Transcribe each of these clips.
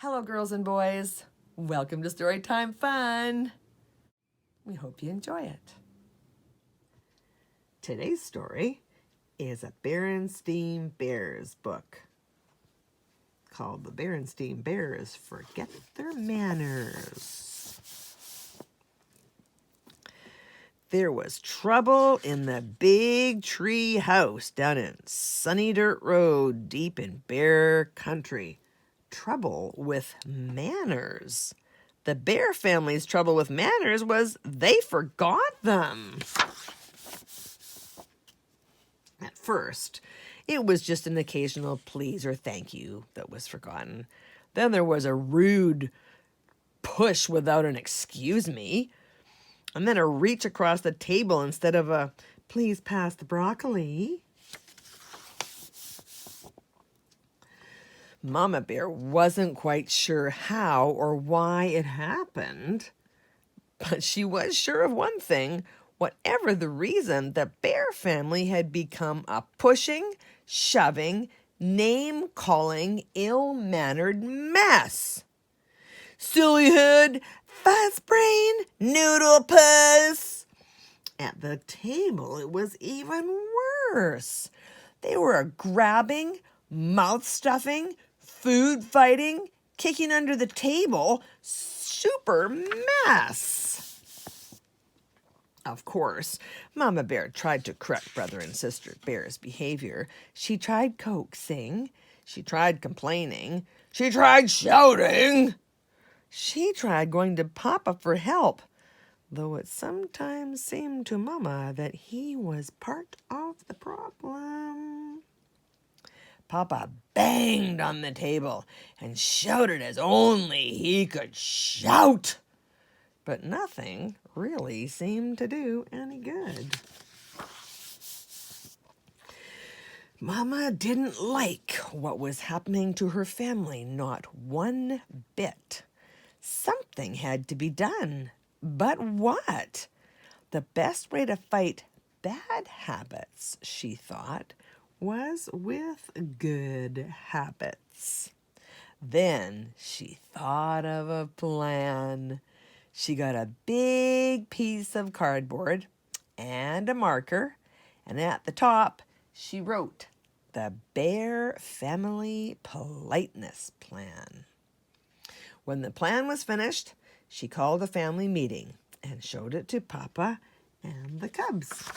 Hello, girls and boys. Welcome to Storytime Fun. We hope you enjoy it. Today's story is a Berenstain Bears book called The Berenstain Bears Forget Their Manners. There was trouble in the big tree house down in Sunny Dirt Road deep in Bear Country. Trouble with manners. The bear family's trouble with manners was they forgot them. At first, it was just an occasional please or thank you that was forgotten. Then there was a rude push without an excuse me. And then a reach across the table instead of a please pass the broccoli. Mama Bear wasn't quite sure how or why it happened, but she was sure of one thing. Whatever the reason, the Bear family had become a pushing, shoving, name-calling, ill-mannered mess. Silly head, fuzz brain, noodle puss. At the table, it was even worse. They were a grabbing, mouth-stuffing, food-fighting, kicking under the table, super mess. Of course, Mama Bear tried to correct Brother and Sister Bear's behavior. She tried coaxing. She tried complaining. She tried shouting. She tried going to Papa for help, though it sometimes seemed to Mama that he was part of the problem. Papa banged on the table and shouted as only he could shout. But nothing really seemed to do any good. Mama didn't like what was happening to her family, not one bit. Something had to be done. But what? The best way to fight bad habits, she thought, was with good habits. Then she thought of a plan. She got a big piece of cardboard and a marker, and at the top she wrote the Bear Family Politeness Plan. When the plan was finished, she called a family meeting and showed it to Papa and the cubs.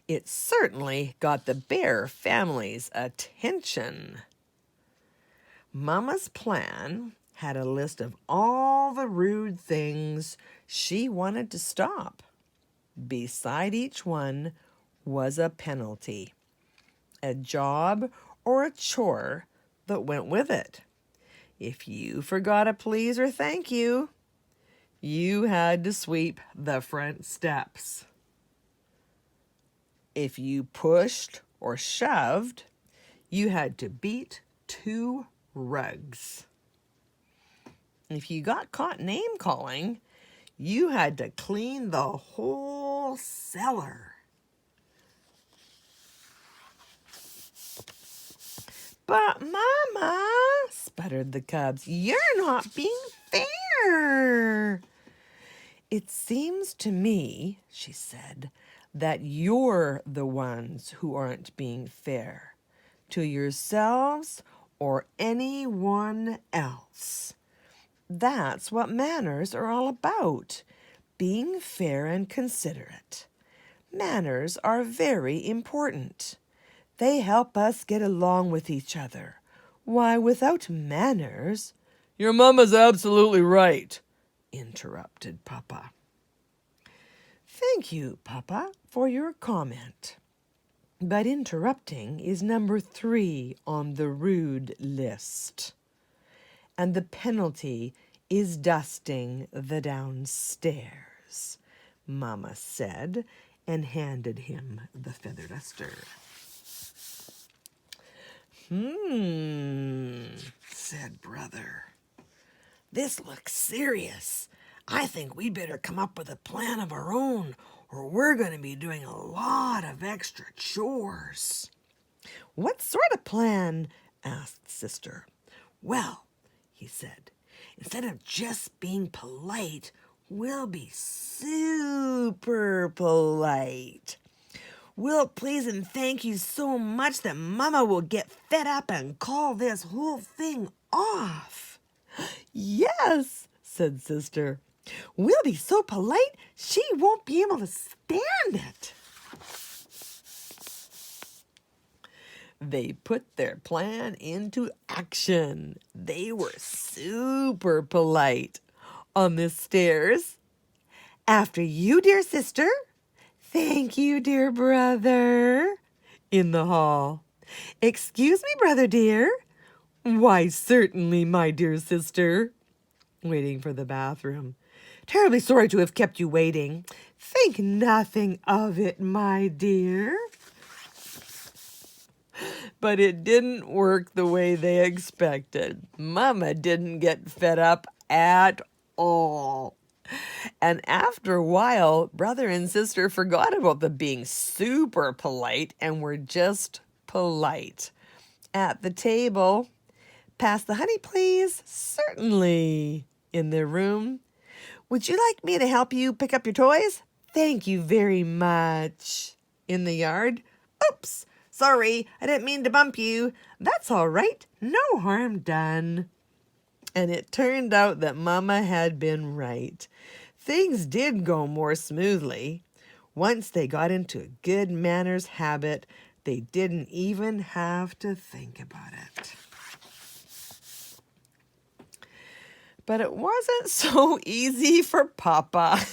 It certainly got the Bear family's attention. Mama's plan had a list of all the rude things she wanted to stop. Beside each one was a penalty, a job or a chore that went with it. If you forgot a please or thank you, you had to sweep the front steps. If you pushed or shoved, you had to beat 2 rugs. If you got caught name-calling, you had to clean the whole cellar. But Mama, sputtered the cubs, you're not being fair. It seems to me, she said, that you're the ones who aren't being fair to yourselves or anyone else. That's what manners are all about, being fair and considerate. Manners are very important. They help us get along with each other. Why, without manners— Your mama's absolutely right, interrupted Papa. Thank you, Papa, for your comment. But interrupting is number 3 on the rude list. And the penalty is dusting the downstairs, Mama said, and handed him the feather duster. Said Brother. This looks serious. I think we'd better come up with a plan of our own, or we're going to be doing a lot of extra chores. "What sort of plan?" asked Sister. "Well," he said, "instead of just being polite, we'll be super polite. We'll please and thank you so much that Mama will get fed up and call this whole thing off." "Yes," said Sister. "We'll be so polite she won't be able to stand it." They put their plan into action. They were super polite. On the stairs, "After you, dear sister." "Thank you, dear brother." In the hall, "Excuse me, brother dear." "Why, certainly, my dear sister." Waiting for the bathroom. "Terribly sorry to have kept you waiting." "Think nothing of it, my dear." But it didn't work the way they expected. Mama didn't get fed up at all. And after a while, brother and sister forgot about the being super polite and were just polite. At the table, "Pass the honey, please." "Certainly." In their room, "Would you like me to help you pick up your toys?" "Thank you very much." In the yard, "Oops, sorry, I didn't mean to bump you." "That's all right, no harm done." And it turned out that Mama had been right. Things did go more smoothly. Once they got into a good manners habit, they didn't even have to think about it. But it wasn't so easy for Papa.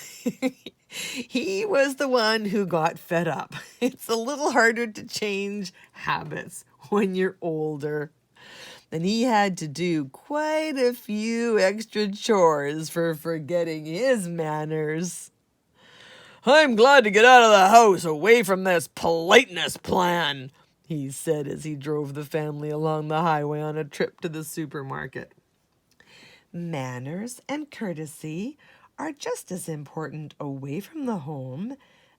He was the one who got fed up. It's a little harder to change habits when you're older. And he had to do quite a few extra chores for forgetting his manners. "I'm glad to get out of the house, away from this politeness plan," he said as he drove the family along the highway on a trip to the supermarket. "Manners and courtesy are just as important away from the home,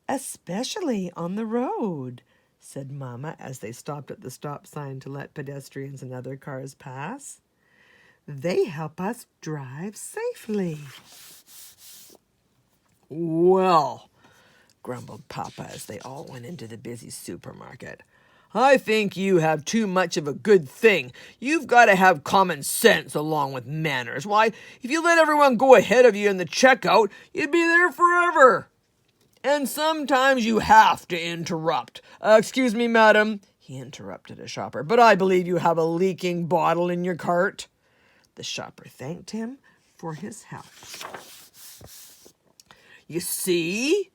especially on the road," said Mama as they stopped at the stop sign to let pedestrians and other cars pass. "They help us drive safely." "Well," grumbled Papa as they all went into the busy supermarket, "I think you have too much of a good thing. You've got to have common sense along with manners. Why, if you let everyone go ahead of you in the checkout, you'd be there forever. And sometimes you have to interrupt. Excuse me, madam," he interrupted a shopper, "but I believe you have a leaking bottle in your cart." The shopper thanked him for his help. "You see,"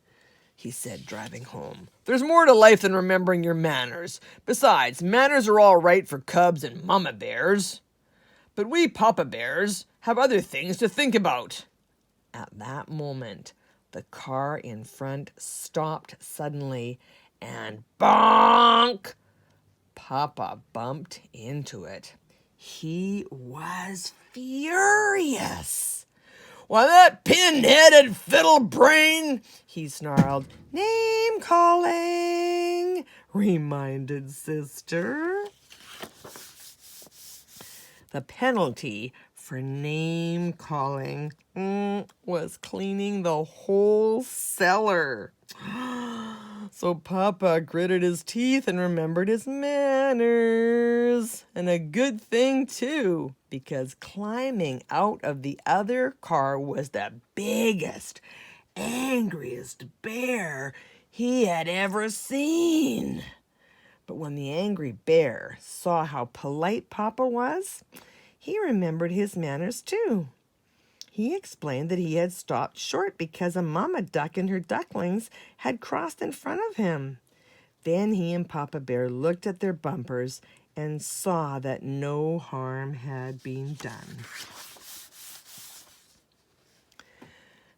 he said, driving home, "there's more to life than remembering your manners. Besides, manners are all right for cubs and mama bears. But we papa bears have other things to think about." At that moment, the car in front stopped suddenly, and bonk! Papa bumped into it. He was furious. "Why, that pin-headed fiddle brain!" he snarled. "Name calling," reminded Sister. The penalty for name calling was cleaning the whole cellar. So Papa gritted his teeth and remembered his manners. And a good thing, too, because climbing out of the other car was the biggest, angriest bear he had ever seen. But when the angry bear saw how polite Papa was, he remembered his manners, too. He explained that he had stopped short because a mama duck and her ducklings had crossed in front of him. Then he and Papa Bear looked at their bumpers and saw that no harm had been done.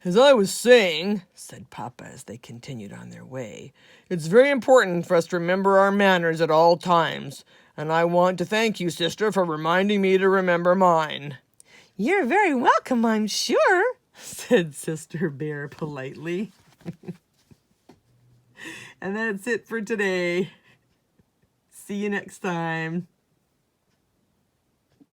"As I was saying," said Papa as they continued on their way, "it's very important for us to remember our manners at all times, and I want to thank you, Sister, for reminding me to remember mine." "You're very welcome, I'm sure," said Sister Bear politely. And that's it for today. See you next time.